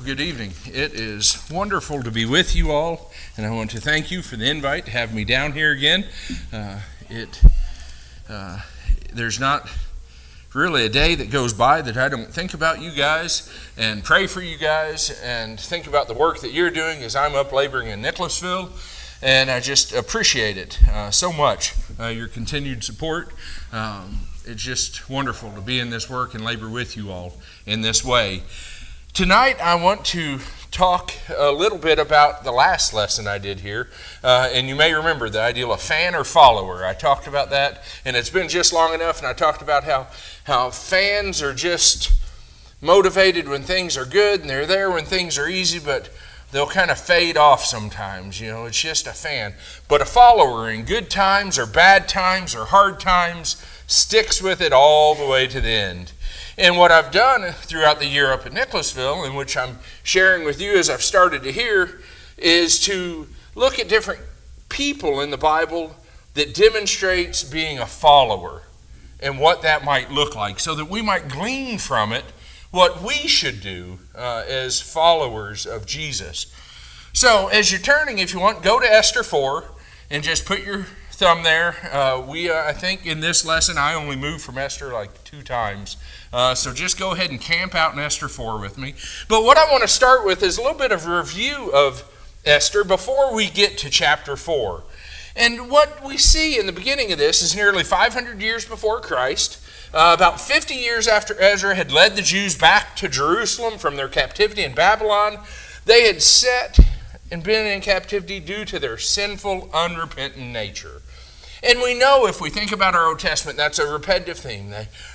Good evening. It is wonderful to be with you all, and I want to thank you for the invite to have me down here again. There's not really a day that goes by that I don't think about you guys and pray for you guys and think about the work that you're doing as I'm up laboring in Nicholasville, and I just appreciate it so much, your continued support. It's just wonderful to be in this work and labor with you all in this way. Tonight I want to talk a little bit about the last lesson I did here, and you may remember the ideal of fan or follower. I talked about that, and it's been just long enough, and I talked about how fans are just motivated when things are good, and they're there when things are easy, but they'll kind of fade off sometimes. It's just a fan. But a follower in good times or bad times or hard times sticks with it all the way to the end. And what I've done throughout the year up at Nicholasville, and which I'm sharing with you as I've started to hear, is to look at different people in the Bible that demonstrates being a follower and what that might look like, so that we might glean from it what we should do as followers of Jesus. So as you're turning, if you want, go to Esther 4 and just put your thumb there. I think in this lesson I only moved from Esther like 2 times. So just go ahead and camp out in Esther 4 with me. But what I want to start with is a little bit of a review of Esther before we get to chapter 4. And what we see in the beginning of this is nearly 500 years before Christ, about 50 years after Ezra had led the Jews back to Jerusalem from their captivity in Babylon. They had set and been in captivity due to their sinful, unrepentant nature. And we know, if we think about our Old Testament, that's a repetitive theme.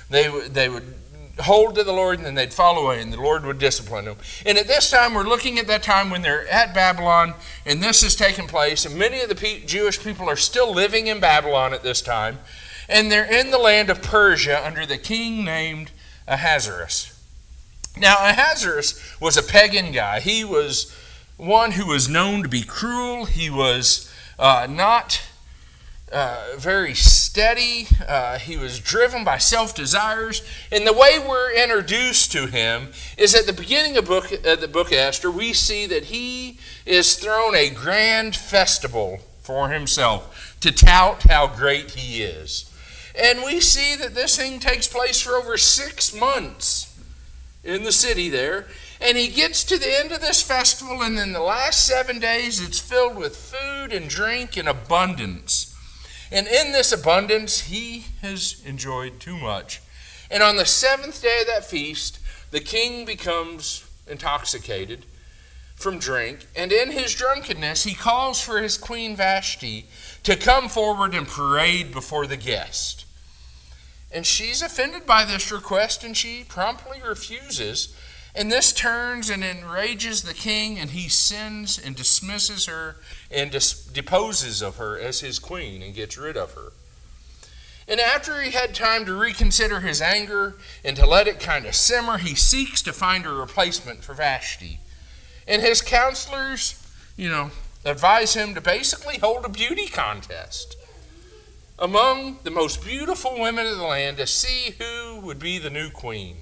They would hold to the Lord, and then they'd fall away, and the Lord would discipline them. And at this time, we're looking at that time when they're at Babylon, and this has taken place, and many of the Jewish people are still living in Babylon at this time, and they're in the land of Persia under the king named Ahasuerus. Now, Ahasuerus was a pagan guy. He was one who was known to be cruel. He was not very steady. He was driven by self-desires. And the way we're introduced to him is at the beginning of the book of Esther, we see that he is thrown a grand festival for himself to tout how great he is. And we see that this thing takes place for over 6 months in the city there. And he gets to the end of this festival, and in the last 7 days, it's filled with food and drink in abundance. And in this abundance, he has enjoyed too much. And on the 7th day of that feast, the king becomes intoxicated from drink. And in his drunkenness, he calls for his queen Vashti to come forward and parade before the guest. And she's offended by this request, and she promptly refuses. And this turns and enrages the king, and he sends and dismisses her and deposes of her as his queen and gets rid of her. And after he had time to reconsider his anger and to let it kind of simmer, he seeks to find a replacement for Vashti. And his counselors, advise him to basically hold a beauty contest among the most beautiful women of the land to see who would be the new queen.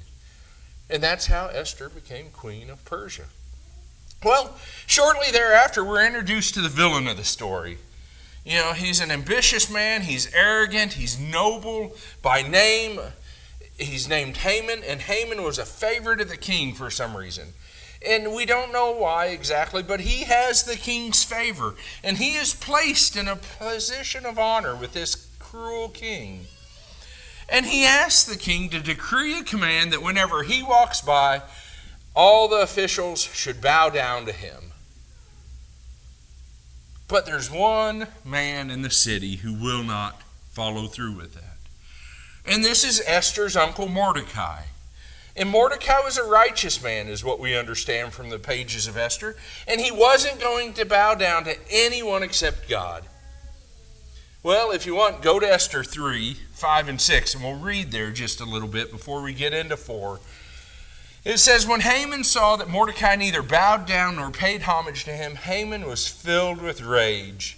And that's how Esther became queen of Persia. Well, shortly thereafter, we're introduced to the villain of the story. He's an ambitious man, he's arrogant, he's noble by name. He's named Haman, and Haman was a favorite of the king for some reason. And we don't know why exactly, but he has the king's favor. And he is placed in a position of honor with this cruel king. And he asks the king to decree a command that whenever he walks by, all the officials should bow down to him. But there's one man in the city who will not follow through with that. And this is Esther's uncle Mordecai. And Mordecai was a righteous man, is what we understand from the pages of Esther. And he wasn't going to bow down to anyone except God. Well, if you want, go to Esther 3, 5, and 6, and we'll read there just a little bit before we get into 4. It says, when Haman saw that Mordecai neither bowed down nor paid homage to him, Haman was filled with rage.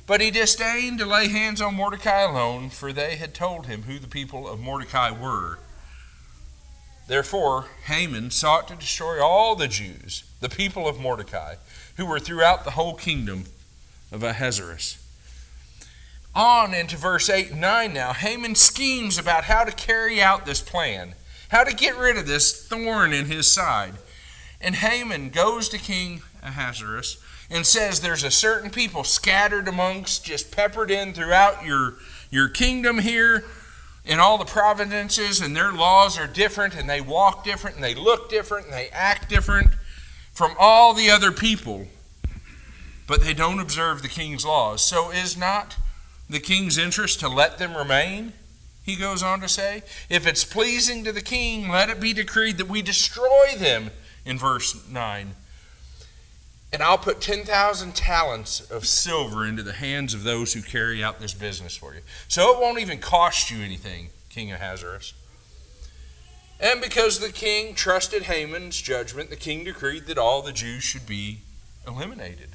But he disdained to lay hands on Mordecai alone, for they had told him who the people of Mordecai were. Therefore, Haman sought to destroy all the Jews, the people of Mordecai, who were throughout the whole kingdom of Ahasuerus. On into verse 8 and 9 now, Haman schemes about how to carry out this plan, how to get rid of this thorn in his side. And Haman goes to King Ahasuerus and says there's a certain people scattered amongst, just peppered in throughout your kingdom here, in all the provinces, and their laws are different, and they walk different, and they look different, and they act different from all the other people. But they don't observe the king's laws. So is not the king's interest to let them remain? He goes on to say, if it's pleasing to the king, let it be decreed that we destroy them, in verse 9. And I'll put 10,000 talents of silver into the hands of those who carry out this business for you. So it won't even cost you anything, King Ahasuerus. And because the king trusted Haman's judgment, the king decreed that all the Jews should be eliminated.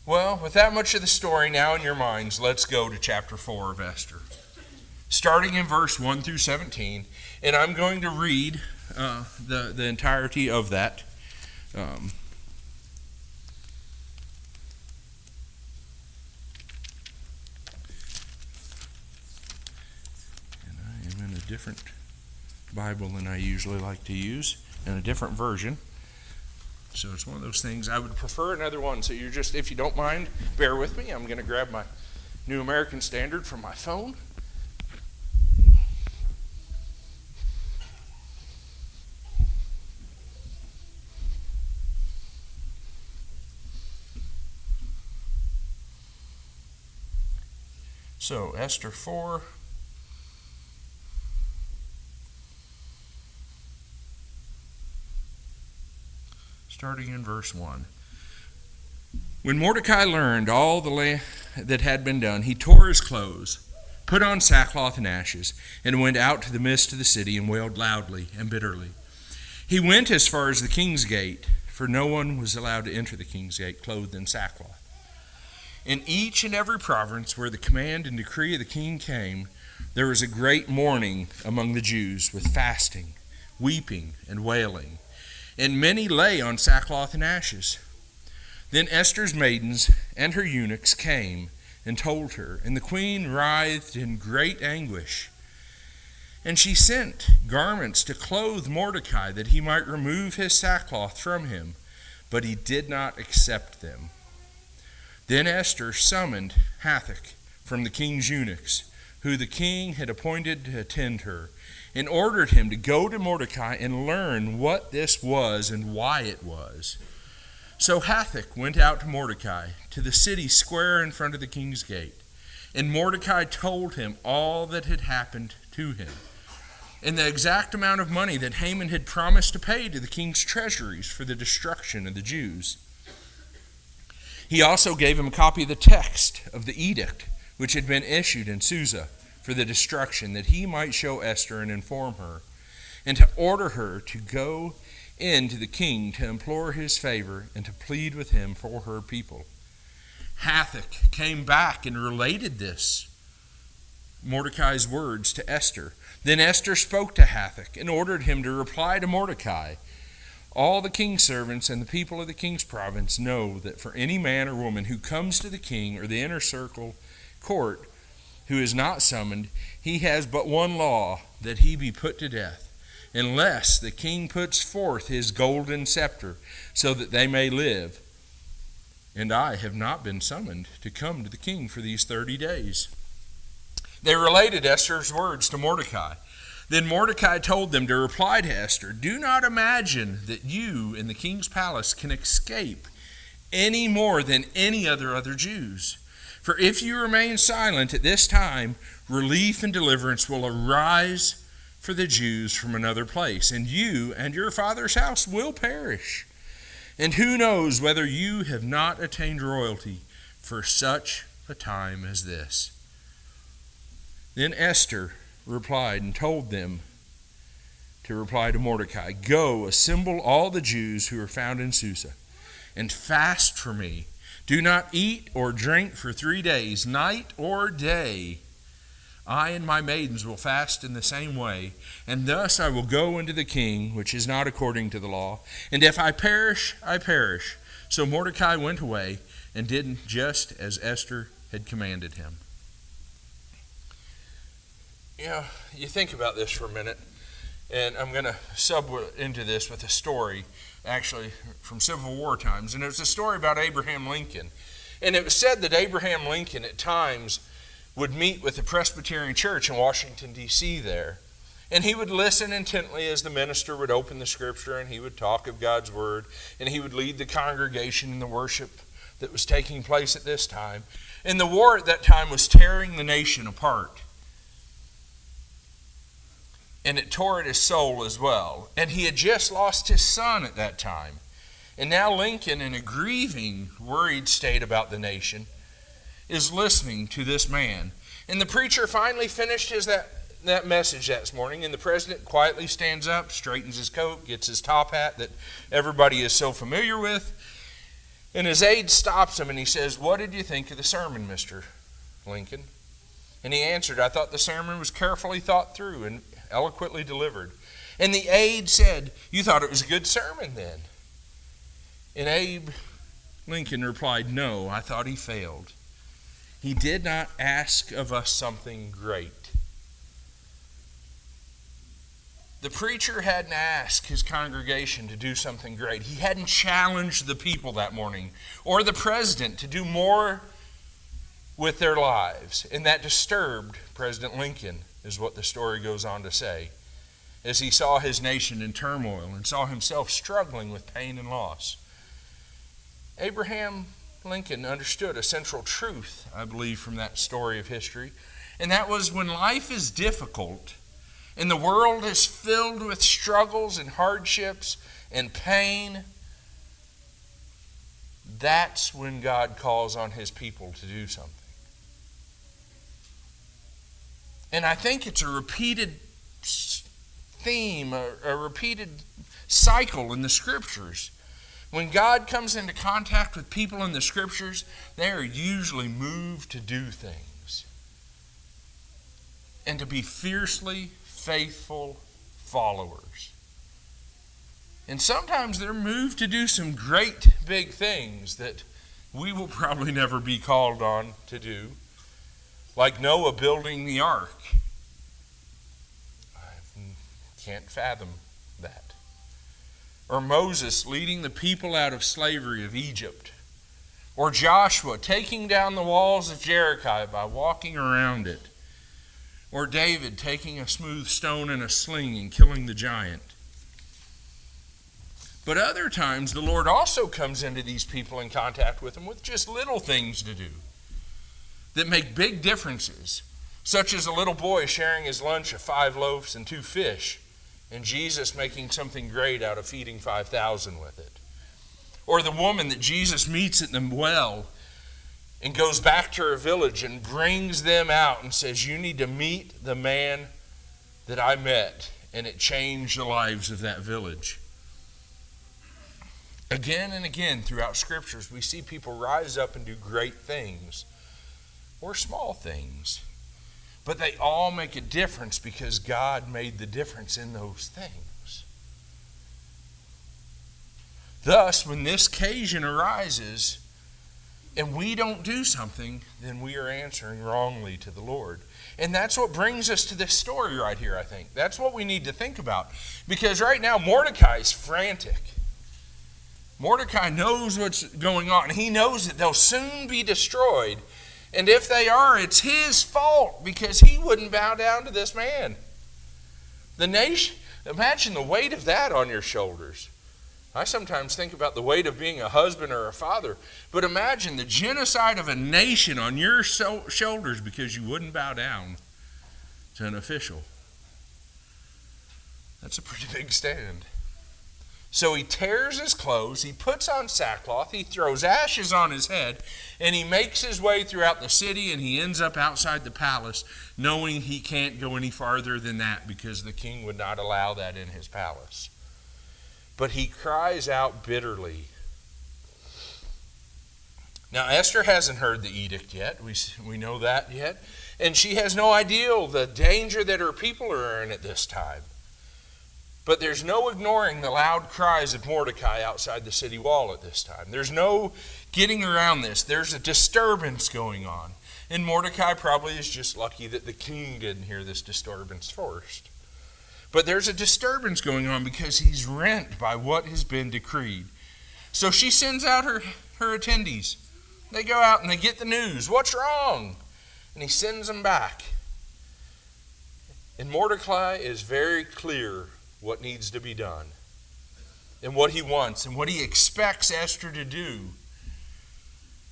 Well, with that much of the story now in your minds, let's go to chapter 4 of Esther. Starting in verse 1 through 17, and I'm going to read the entirety of that. And I am in a different Bible than I usually like to use, and a different version. So it's one of those things. I would prefer another one. So you're just, if you don't mind, bear with me. I'm going to grab my New American Standard from my phone. So, Esther 4. Starting in verse 1. When Mordecai learned all that had been done, he tore his clothes, put on sackcloth and ashes, and went out to the midst of the city and wailed loudly and bitterly. He went as far as the king's gate, for no one was allowed to enter the king's gate clothed in sackcloth. In each and every province where the command and decree of the king came, there was a great mourning among the Jews, with fasting, weeping, and wailing. And many lay on sackcloth and ashes. Then Esther's maidens and her eunuchs came and told her, and the queen writhed in great anguish. And she sent garments to clothe Mordecai, that he might remove his sackcloth from him, but he did not accept them. Then Esther summoned Hathach from the king's eunuchs, who the king had appointed to attend her, and ordered him to go to Mordecai and learn what this was and why it was. So Hathach went out to Mordecai, to the city square in front of the king's gate. And Mordecai told him all that had happened to him, and the exact amount of money that Haman had promised to pay to the king's treasuries for the destruction of the Jews. He also gave him a copy of the text of the edict which had been issued in Susa for the destruction, that he might show Esther and inform her, and to order her to go in to the king to implore his favor and to plead with him for her people. Hathach came back and related Mordecai's words to Esther. Then Esther spoke to Hathach and ordered him to reply to Mordecai. All the king's servants and the people of the king's province know that for any man or woman who comes to the king or the inner circle court who is not summoned, he has but one law, that he be put to death, unless the king puts forth his golden scepter, so that they may live. And I have not been summoned to come to the king for these 30 days. They related Esther's words to Mordecai. Then Mordecai told them to reply to Esther, "Do not imagine that you in the king's palace can escape any more than any other Jews. For if you remain silent at this time, relief and deliverance will arise for the Jews from another place, and you and your father's house will perish. And who knows whether you have not attained royalty for such a time as this?" Then Esther replied and told them to reply to Mordecai, "Go, assemble all the Jews who are found in Susa, and fast for me. Do not eat or drink for 3 days, night or day. I and my maidens will fast in the same way, and thus I will go unto the king, which is not according to the law. And if I perish, I perish. So Mordecai went away and did just as Esther had commanded him. You think about this for a minute, and I'm going to sub into this with a story, actually from Civil War times. And it was a story about Abraham Lincoln. And it was said that Abraham Lincoln at times would meet with the Presbyterian Church in Washington, D.C. there. And he would listen intently as the minister would open the scripture, and he would talk of God's word, and he would lead the congregation in the worship that was taking place at this time. And the war at that time was tearing the nation apart. And it tore at his soul as well. And he had just lost his son at that time. And now Lincoln, in a grieving, worried state about the nation, is listening to this man. And the preacher finally finished that message that morning, and the president quietly stands up, straightens his coat, gets his top hat that everybody is so familiar with, and his aide stops him and he says, "What did you think of the sermon, Mr. Lincoln?" And he answered, "I thought the sermon was carefully thought through and eloquently delivered." And the aide said, "You thought it was a good sermon then?" And Abe Lincoln replied, "No, I thought he failed. He did not ask of us something great." The preacher hadn't asked his congregation to do something great. He hadn't challenged the people that morning, or the president to do more with their lives. And that disturbed President Lincoln, is what the story goes on to say, as he saw his nation in turmoil and saw himself struggling with pain and loss. Abraham Lincoln understood a central truth, I believe, from that story of history, and that was when life is difficult and the world is filled with struggles and hardships and pain, that's when God calls on his people to do something. And I think it's a repeated theme, a repeated cycle in the Scriptures. When God comes into contact with people in the Scriptures, they are usually moved to do things and to be fiercely faithful followers. And sometimes they're moved to do some great big things that we will probably never be called on to do, like Noah building the ark. I can't fathom that. Or Moses leading the people out of slavery of Egypt. Or Joshua taking down the walls of Jericho by walking around it. Or David taking a smooth stone and a sling and killing the giant. But other times the Lord also comes into these people in contact with them with just little things to do that make big differences, such as a little boy sharing his lunch of 5 loaves and 2 fish, and Jesus making something great out of feeding 5,000 with it. Or the woman that Jesus meets at the well and goes back to her village and brings them out and says, "You need to meet the man that I met," and it changed the lives of that village. Again and again throughout Scriptures, we see people rise up and do great things or small things. But they all make a difference because God made the difference in those things. Thus, when this occasion arises and we don't do something, then we are answering wrongly to the Lord. And that's what brings us to this story right here, I think. That's what we need to think about. Because right now, Mordecai is frantic. Mordecai knows what's going on. He knows that they'll soon be destroyed. And if they are, it's his fault because he wouldn't bow down to this man. The nation, imagine the weight of that on your shoulders. I sometimes think about the weight of being a husband or a father, but imagine the genocide of a nation on your shoulders because you wouldn't bow down to an official. That's a pretty big stand. So he tears his clothes, he puts on sackcloth, he throws ashes on his head, and he makes his way throughout the city, and he ends up outside the palace, knowing he can't go any farther than that because the king would not allow that in his palace. But he cries out bitterly. Now, Esther hasn't heard the edict yet. We know that yet. And she has no idea the danger that her people are in at this time. But there's no ignoring the loud cries of Mordecai outside the city wall at this time. There's no getting around this. There's a disturbance going on. And Mordecai probably is just lucky that the king didn't hear this disturbance first. But there's a disturbance going on because he's rent by what has been decreed. So she sends out her attendees. They go out and they get the news. What's wrong? And he sends them back. And Mordecai is very clear what needs to be done and what he wants and what he expects Esther to do.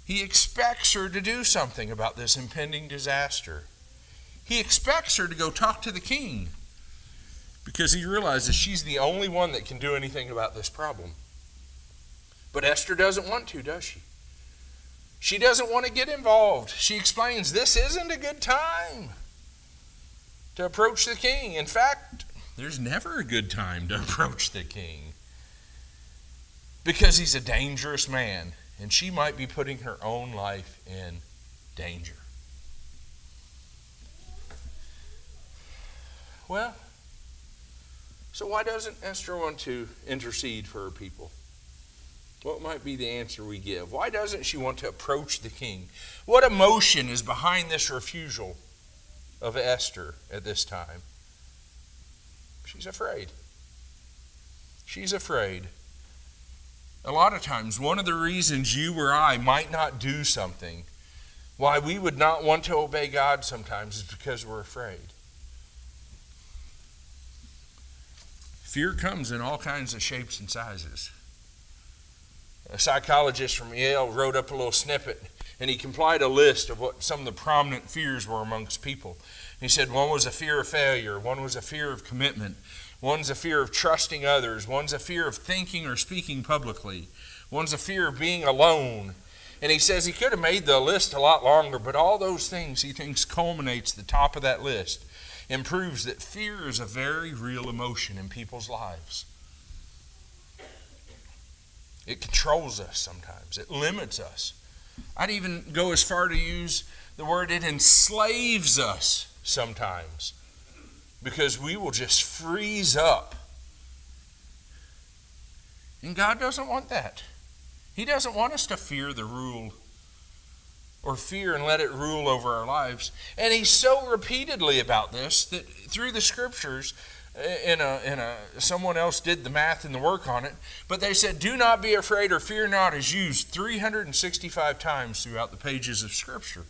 He expects her to do something about this impending disaster. He expects her to go talk to the king because he realizes she's the only one that can do anything about this problem. But Esther doesn't want to, does she? She doesn't want to get involved. She explains this isn't a good time to approach the king. In fact, there's never a good time to approach the king because he's a dangerous man and she might be putting her own life in danger. Well, so why doesn't Esther want to intercede for her people? What might be the answer we give? Why doesn't she want to approach the king? What emotion is behind this refusal of Esther at this time? She's afraid. She's afraid. A lot of times, one of the reasons you or I might not do something, why we would not want to obey God sometimes, is because we're afraid. Fear comes in all kinds of shapes and sizes. A psychologist from Yale wrote up a little snippet, and he compiled a list of what some of the prominent fears were amongst people. He said one was a fear of failure, one was a fear of commitment, one's a fear of trusting others, one's a fear of thinking or speaking publicly, one's a fear of being alone. And he says he could have made the list a lot longer, but all those things he thinks culminates the top of that list and proves that fear is a very real emotion in people's lives. It controls us sometimes. It limits us. I'd even go as far to use the word it enslaves us sometimes because we will just freeze up. And God doesn't want that. He doesn't want us to fear the rule or fear and let it rule over our lives. And he's so repeatedly about this that through the scriptures, someone else did the math and the work on it, but they said, do not be afraid or fear not is used 365 times throughout the pages of Scripture.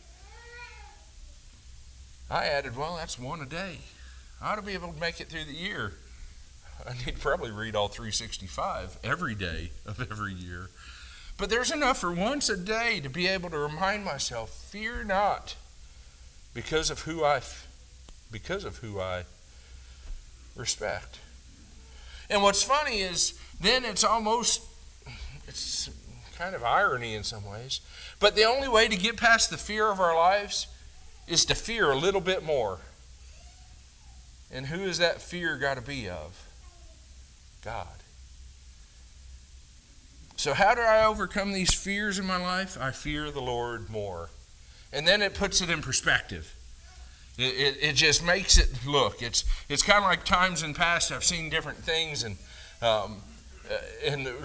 I added, well, that's one a day. I ought to be able to make it through the year. I need to probably read all 365 every day of every year. But there's enough for once a day to be able to remind myself, fear not, because of who I respect. And what's funny is then it's kind of irony in some ways, but the only way to get past the fear of our lives is to fear a little bit more. And who is that fear got to be of? God. So how do I overcome these fears in my life? I fear the Lord more. And then it puts it in perspective. It just makes it look. It's kind of like times in past I've seen different things, and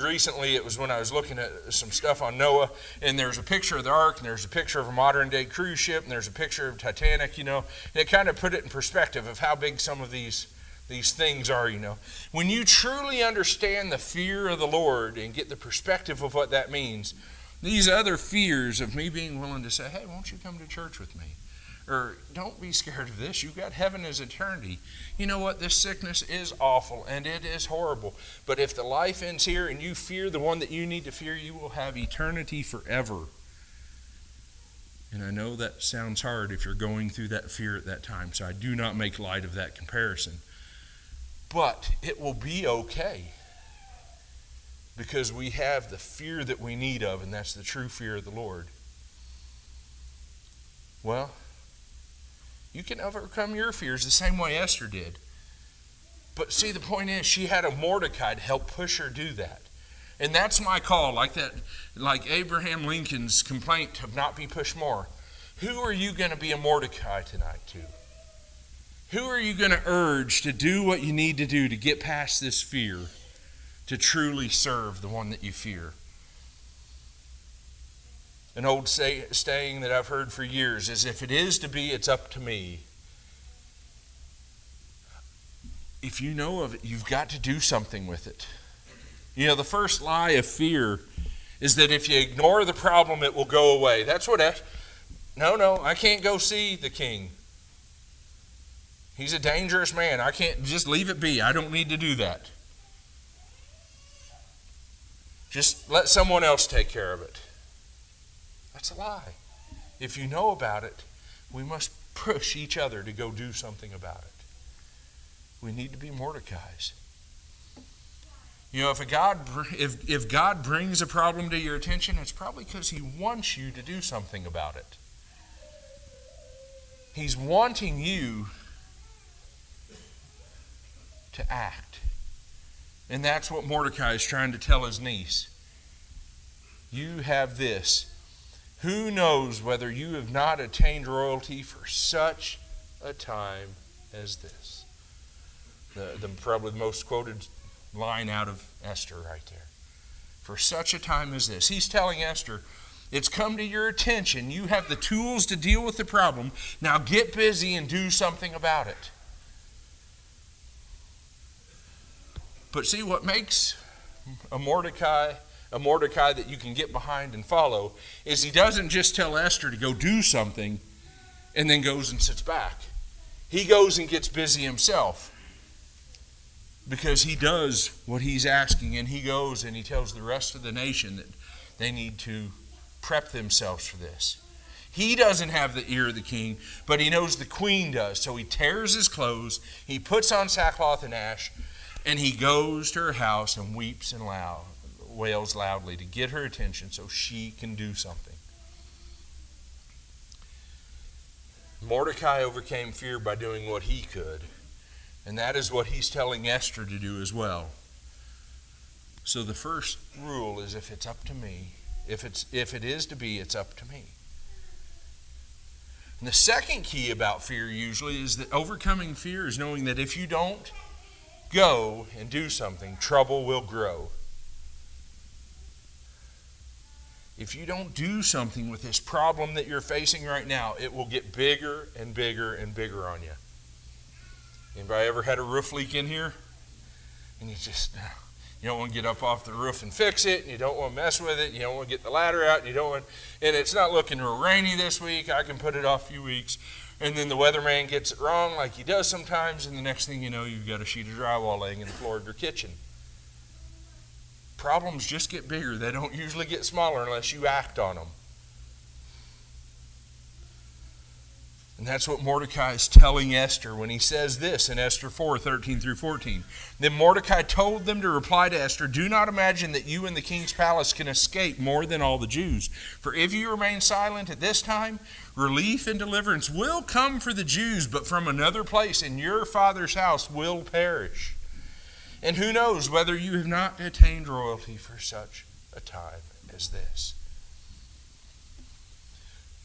recently it was when I was looking at some stuff on Noah, and there's a picture of the ark, and there's a picture of a modern day cruise ship, and there's a picture of Titanic, and it kind of put it in perspective of how big some of these things are, When you truly understand the fear of the Lord and get the perspective of what that means, these other fears of me being willing to say, hey, won't you come to church with me? Or don't be scared of this. You've got heaven as eternity. You know what? This sickness is awful and it is horrible. But if the life ends here and you fear the one that you need to fear, you will have eternity forever. And I know that sounds hard if you're going through that fear at that time, so I do not make light of that comparison. But it will be okay because we have the fear that we need of, and that's the true fear of the Lord. Well, you can overcome your fears the same way Esther did. But see, the point is, she had a Mordecai to help push her do that. And that's my call, like Abraham Lincoln's complaint of not be pushed more. Who are you going to be a Mordecai tonight to? Who are you going to urge to do what you need to do to get past this fear, to truly serve the one that you fear? An old saying that I've heard for years is, if it is to be, it's up to me. If you know of it, you've got to do something with it. You know, the first lie of fear is that if you ignore the problem, it will go away. That's what... No, I can't go see the king. He's a dangerous man. I can't just leave it be. I don't need to do that. Just let someone else take care of it. That's a lie. If you know about it, we must push each other to go do something about it. We need to be Mordecais. You know, if God brings a problem to your attention, it's probably because He wants you to do something about it. He's wanting you to act. And that's what Mordecai is trying to tell his niece. You have this. Who knows whether you have not attained royalty for such a time as this? The probably the most quoted line out of Esther right there. For such a time as this. He's telling Esther, it's come to your attention. You have the tools to deal with the problem. Now get busy and do something about it. But see, what makes a Mordecai that you can get behind and follow is he doesn't just tell Esther to go do something and then goes and sits back. He goes and gets busy himself because he does what he's asking, and he goes and he tells the rest of the nation that they need to prep themselves for this. He doesn't have the ear of the king, but he knows the queen does. So he tears his clothes, he puts on sackcloth and ash, and he goes to her house and weeps and wails loudly to get her attention so she can do something. Mordecai overcame fear by doing what he could, and that is what he's telling Esther to do as well. So the first rule is, if it's up to me, if it is to be, it's up to me. And the second key about fear usually is that overcoming fear is knowing that if you don't go and do something, trouble will grow. If you don't do something with this problem that you're facing right now, it will get bigger and bigger and bigger on you. Anybody ever had a roof leak in here? And you don't want to get up off the roof and fix it, and you don't want to mess with it, you don't want to get the ladder out, and it's not looking real rainy this week, I can put it off a few weeks. And then the weatherman gets it wrong like he does sometimes, and the next thing you know, you've got a sheet of drywall laying in the floor of your kitchen. Problems just get bigger. They don't usually get smaller unless you act on them. And that's what Mordecai is telling Esther when he says this in Esther 4:13-14. Then Mordecai told them to reply to Esther, do not imagine that you in the king's palace can escape more than all the Jews. For if you remain silent at this time, relief and deliverance will come for the Jews, but from another place, and your father's house will perish. And who knows whether you have not attained royalty for such a time as this.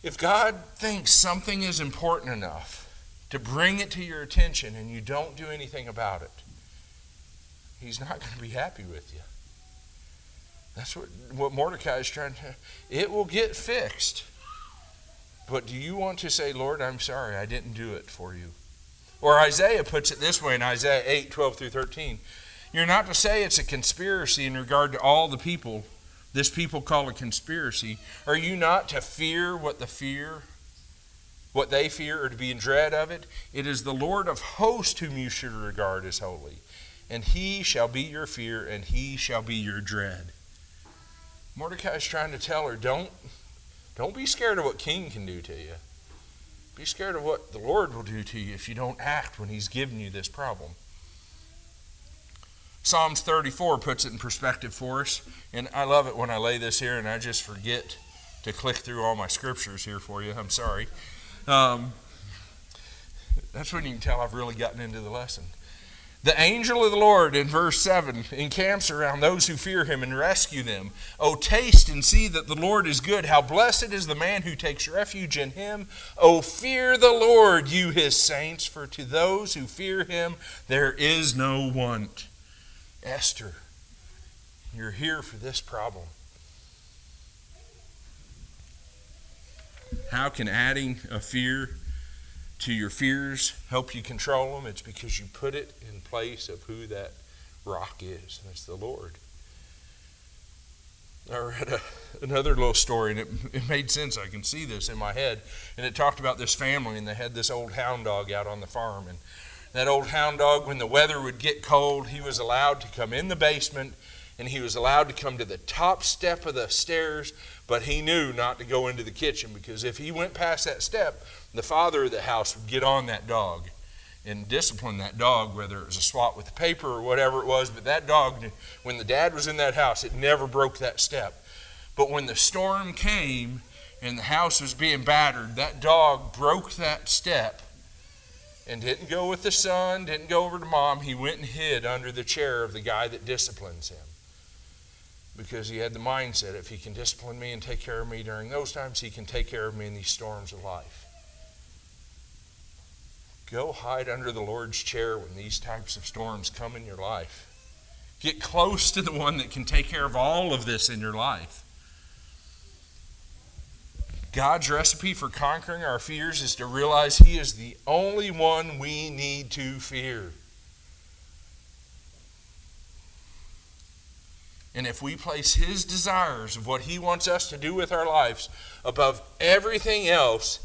If God thinks something is important enough to bring it to your attention and you don't do anything about it, He's not going to be happy with you. That's what Mordecai is trying to... It will get fixed. But do you want to say, Lord, I'm sorry, I didn't do it for you? Or Isaiah puts it this way in Isaiah 8:12-13. You're not to say it's a conspiracy in regard to all the people this people call a conspiracy. Are you not to fear what they fear, or to be in dread of it? It is the Lord of hosts whom you should regard as holy. And He shall be your fear, and He shall be your dread. Mordecai is trying to tell her, don't be scared of what king can do to you. Be scared of what the Lord will do to you if you don't act when He's given you this problem. Psalms 34 puts it in perspective for us. And I love it when I lay this here and I just forget to click through all my scriptures here for you. I'm sorry. That's when you can tell I've really gotten into the lesson. The angel of the Lord, in verse 7, encamps around those who fear him and rescue them. Oh, taste and see that the Lord is good. How blessed is the man who takes refuge in him. Oh, fear the Lord, you his saints, for to those who fear him there is no want. Esther, you're here for this problem. How can adding a fear to your fears help you control them? It's because you put it in place of who that rock is, and it's the Lord. I read another little story, and it made sense. I can see this in my head. And it talked about this family, and they had this old hound dog out on the farm. And that old hound dog, when the weather would get cold, he was allowed to come in the basement, and he was allowed to come to the top step of the stairs, but he knew not to go into the kitchen, because if he went past that step, the father of the house would get on that dog and discipline that dog, whether it was a swat with the paper or whatever it was. But that dog, when the dad was in that house, it never broke that step. But when the storm came and the house was being battered, that dog broke that step and didn't go with the son, didn't go over to mom. He went and hid under the chair of the guy that disciplines him, because he had the mindset, if he can discipline me and take care of me during those times, he can take care of me in these storms of life. Go hide under the Lord's chair when these types of storms come in your life. Get close to the one that can take care of all of this in your life. God's recipe for conquering our fears is to realize he is the only one we need to fear. And if we place his desires of what he wants us to do with our lives above everything else,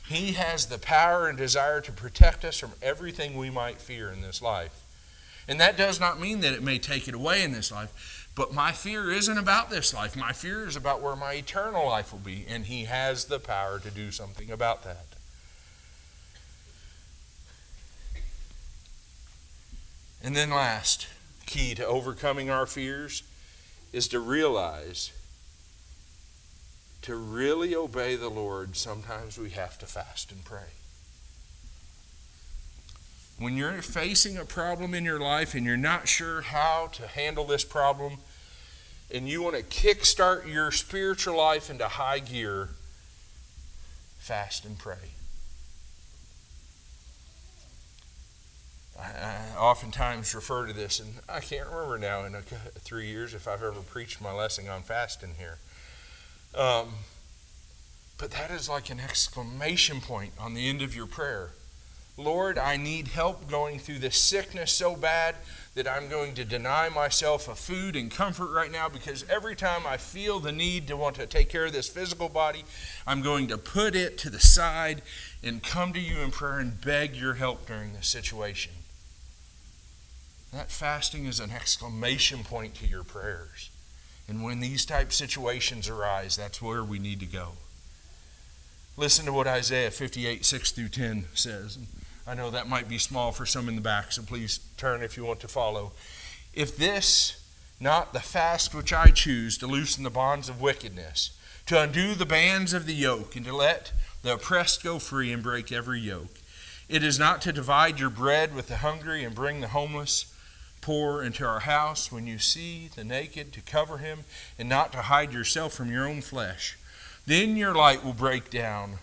he has the power and desire to protect us from everything we might fear in this life. And that does not mean that it may take it away in this life. But my fear isn't about this life. My fear is about where my eternal life will be. And he has the power to do something about that. And then last, key to overcoming our fears is to realize, to really obey the Lord, sometimes we have to fast and pray. When you're facing a problem in your life and you're not sure how to handle this problem, and you want to kickstart your spiritual life into high gear, fast and pray. I oftentimes refer to this, and I can't remember now in 3 years if I've ever preached my lesson on fasting here. But that is like an exclamation point on the end of your prayer. Lord, I need help going through this sickness so bad that I'm going to deny myself of food and comfort right now, because every time I feel the need to want to take care of this physical body, I'm going to put it to the side and come to you in prayer and beg your help during this situation. That fasting is an exclamation point to your prayers. And when these type situations arise, that's where we need to go. Listen to what Isaiah 58, 6 through 10 says. I know that might be small for some in the back, so please turn if you want to follow. If this, not the fast which I choose, to loosen the bonds of wickedness, to undo the bands of the yoke, and to let the oppressed go free and break every yoke. It is not to divide your bread with the hungry and bring the homeless poor into our house, when you see the naked, to cover him, and not to hide yourself from your own flesh. Then your light will break down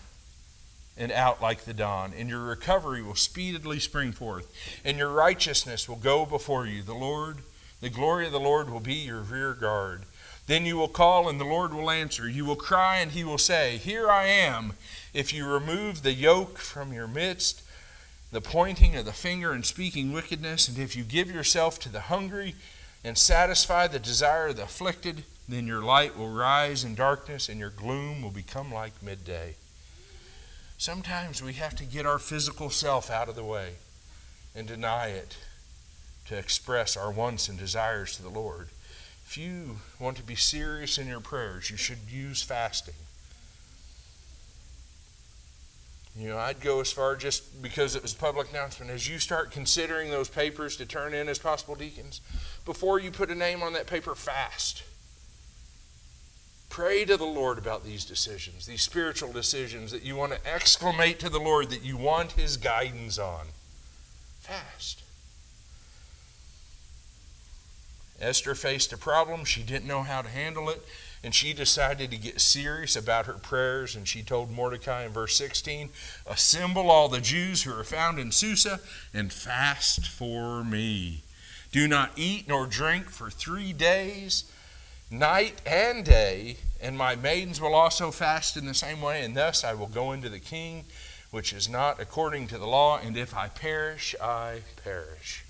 and out like the dawn, and your recovery will speedily spring forth, and your righteousness will go before you. The glory of the Lord will be your rear guard. Then you will call, and the Lord will answer. You will cry, and he will say, Here I am. If you remove the yoke from your midst, the pointing of the finger and speaking wickedness, and if you give yourself to the hungry and satisfy the desire of the afflicted, then your light will rise in darkness, and your gloom will become like midday. Sometimes we have to get our physical self out of the way and deny it to express our wants and desires to the Lord. If you want to be serious in your prayers, you should use fasting. I'd go as far, just because it was a public announcement, as you start considering those papers to turn in as possible deacons, before you put a name on that paper, fast. Pray to the Lord about these decisions, these spiritual decisions that you want to exclamate to the Lord that you want his guidance on. Fast. Esther faced a problem. She didn't know how to handle it, and she decided to get serious about her prayers, and she told Mordecai in verse 16, "Assemble all the Jews who are found in Susa and fast for me. Do not eat nor drink for 3 days, night and day, and my maidens will also fast in the same way, and thus I will go into the king, which is not according to the law, and if I perish, I perish."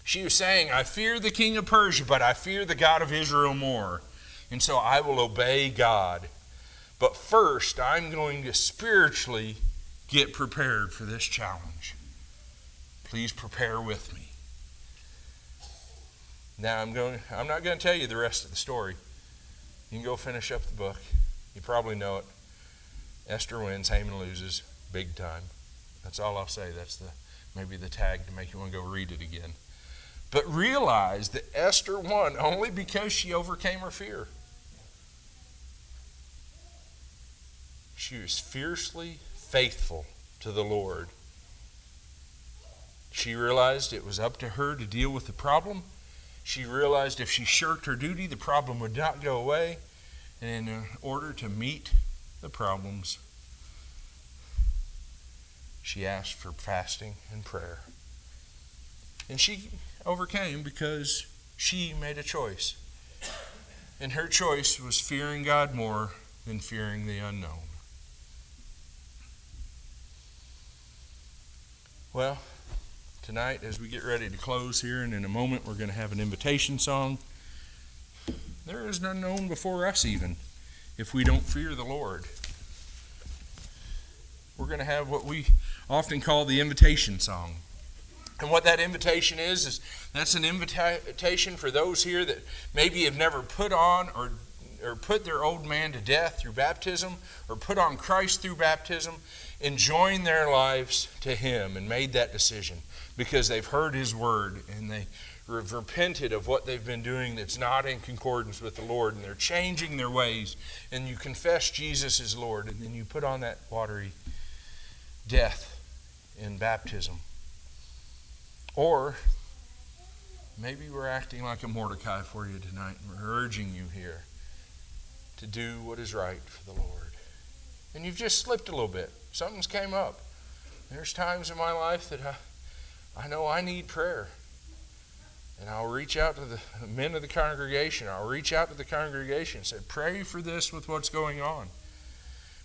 She was saying, I fear the king of Persia, but I fear the God of Israel more. And so I will obey God. But first, I'm going to spiritually get prepared for this challenge. Please prepare with me. Now, I'm not going to tell you the rest of the story. You can go finish up the book. You probably know it. Esther wins, Haman loses, big time. That's all I'll say. That's maybe the tag to make you want to go read it again. But realize that Esther won only because she overcame her fear. She was fiercely faithful to the Lord. She realized it was up to her to deal with the problem. She realized if she shirked her duty, the problem would not go away. And in order to meet the problems, she asked for fasting and prayer. And she overcame because she made a choice. And her choice was fearing God more than fearing the unknown. Well, tonight as we get ready to close here, and in a moment we're going to have an invitation song. There is none known before us even if we don't fear the Lord. We're going to have what we often call the invitation song. And what that invitation is that's an invitation for those here that maybe have never put on or put their old man to death through baptism, or put on Christ through baptism, and joined their lives to Him and made that decision because they've heard His word and they have repented of what they've been doing that's not in concordance with the Lord, and they're changing their ways, and you confess Jesus as Lord, and then you put on that watery death in baptism. Or maybe we're acting like a Mordecai for you tonight, and we're urging you here to do what is right for the Lord. And you've just slipped a little bit. Something's came up. There's times in my life that I know I need prayer. And I'll reach out to the men of the congregation. I'll reach out to the congregation and say, pray for this with what's going on.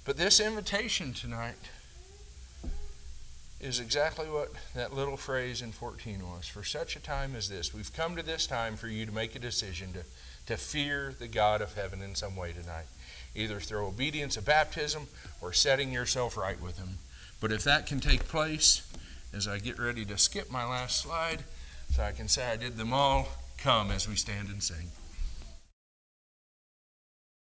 But this invitation tonight is exactly what that little phrase in 14 was. For such a time as this, we've come to this time for you to make a decision to fear the God of heaven in some way tonight. Either through obedience of baptism or setting yourself right with Him. But if that can take place, as I get ready to skip my last slide, so I can say I did them all, come as we stand and sing.